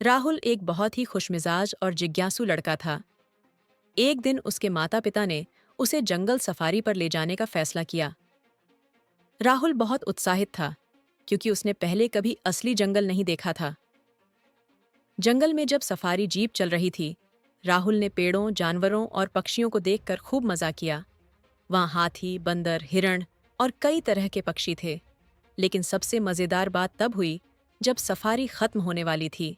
राहुल एक बहुत ही खुशमिजाज और जिज्ञासु लड़का था। एक दिन उसके माता पिता ने उसे जंगल सफारी पर ले जाने का फैसला किया। राहुल बहुत उत्साहित था क्योंकि उसने पहले कभी असली जंगल नहीं देखा था। जंगल में जब सफारी जीप चल रही थी, राहुल ने पेड़ों, जानवरों और पक्षियों को देखकर खूब मजा किया। वहां हाथी, बंदर, हिरण और कई तरह के पक्षी थे। लेकिन सबसे मजेदार बात तब हुई जब सफारी खत्म होने वाली थी।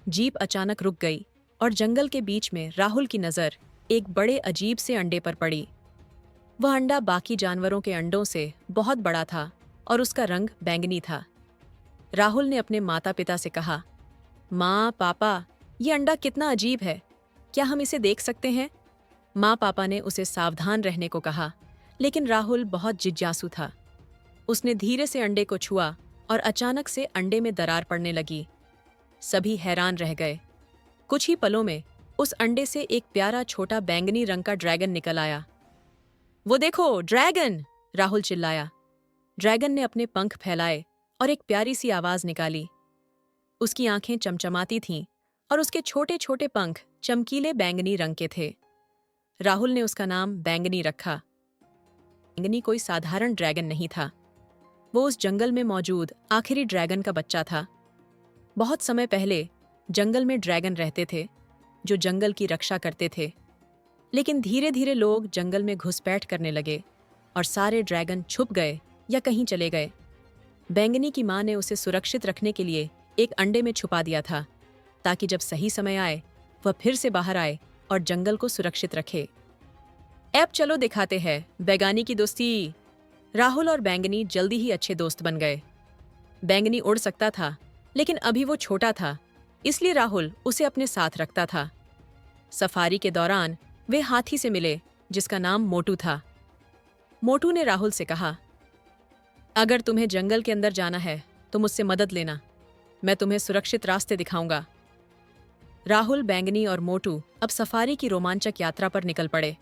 जीप अचानक रुक गई और जंगल के बीच में राहुल की नज़र एक बड़े अजीब से अंडे पर पड़ी। वह अंडा बाकी जानवरों के अंडों से बहुत बड़ा था और उसका रंग बैंगनी था। राहुल ने अपने माता पिता से कहा, माँ, पापा, ये अंडा कितना अजीब है, क्या हम इसे देख सकते हैं? माँ पापा ने उसे सावधान रहने को कहा, लेकिन राहुल बहुत जिज्ञासु था। उसने धीरे से अंडे को छुआ और अचानक से अंडे में दरार पड़ने लगी। सभी हैरान रह गए। कुछ ही पलों में उस अंडे से एक प्यारा छोटा बैंगनी रंग का ड्रैगन निकल आया। वो देखो, ड्रैगन! राहुल चिल्लाया। ड्रैगन ने अपने पंख फैलाए और एक प्यारी सी आवाज निकाली। उसकी आंखें चमचमाती थीं और उसके छोटे छोटे पंख चमकीले बैंगनी रंग के थे। राहुल ने उसका नाम बैंगनी रखा। बैंगनी कोई साधारण ड्रैगन नहीं था। वो उस जंगल में मौजूद आखिरी ड्रैगन का बच्चा था। बहुत समय पहले जंगल में ड्रैगन रहते थे जो जंगल की रक्षा करते थे। लेकिन धीरे धीरे लोग जंगल में घुसपैठ करने लगे और सारे ड्रैगन छुप गए या कहीं चले गए। बैंगनी की माँ ने उसे सुरक्षित रखने के लिए एक अंडे में छुपा दिया था, ताकि जब सही समय आए वह फिर से बाहर आए और जंगल को सुरक्षित रखे। अब चलो दिखाते हैं बैंगनी की दोस्ती। राहुल और बैंगनी जल्दी ही अच्छे दोस्त बन गए। बैंगनी उड़ सकता था, लेकिन अभी वो छोटा था, इसलिए राहुल उसे अपने साथ रखता था। सफारी के दौरान वे हाथी से मिले जिसका नाम मोटू था। मोटू ने राहुल से कहा, अगर तुम्हें जंगल के अंदर जाना है तो मुझसे मदद लेना, मैं तुम्हें सुरक्षित रास्ते दिखाऊंगा। राहुल, बैंगनी और मोटू अब सफारी की रोमांचक यात्रा पर निकल पड़े।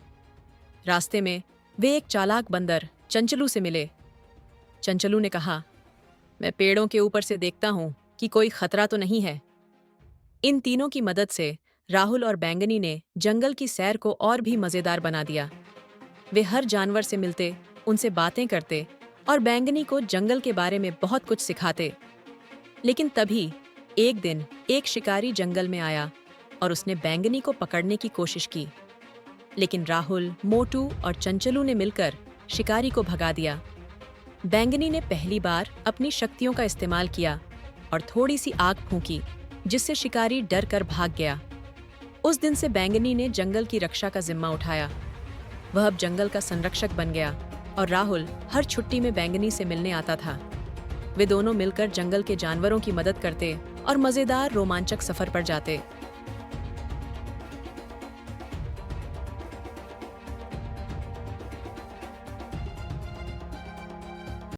रास्ते में वे एक चालाक बंदर चंचलू से मिले। चंचलू ने कहा, मैं पेड़ों के ऊपर से देखता हूं कि कोई खतरा तो नहीं है। इन तीनों की मदद से राहुल और बैंगनी ने जंगल की सैर को और भी मजेदार बना दिया। वे हर जानवर से मिलते, उनसे बातें करते और बैंगनी को जंगल के बारे में बहुत कुछ सिखाते। लेकिन तभी एक दिन एक शिकारी जंगल में आया और उसने बैंगनी को पकड़ने की कोशिश की। लेकिन राहुल, मोटू और चंचलू ने मिलकर शिकारी को भगा दिया। बैंगनी ने पहली बार अपनी शक्तियों का इस्तेमाल किया और थोड़ी सी आग फूंकी, जिससे शिकारी डर कर भाग गया। उस दिन से बैंगनी ने जंगल की रक्षा का जिम्मा उठाया। वह अब जंगल का संरक्षक बन गया और राहुल हर छुट्टी में बैंगनी से मिलने आता था। वे दोनों मिलकर जंगल के जानवरों की मदद करते और मजेदार रोमांचक सफर पर जाते।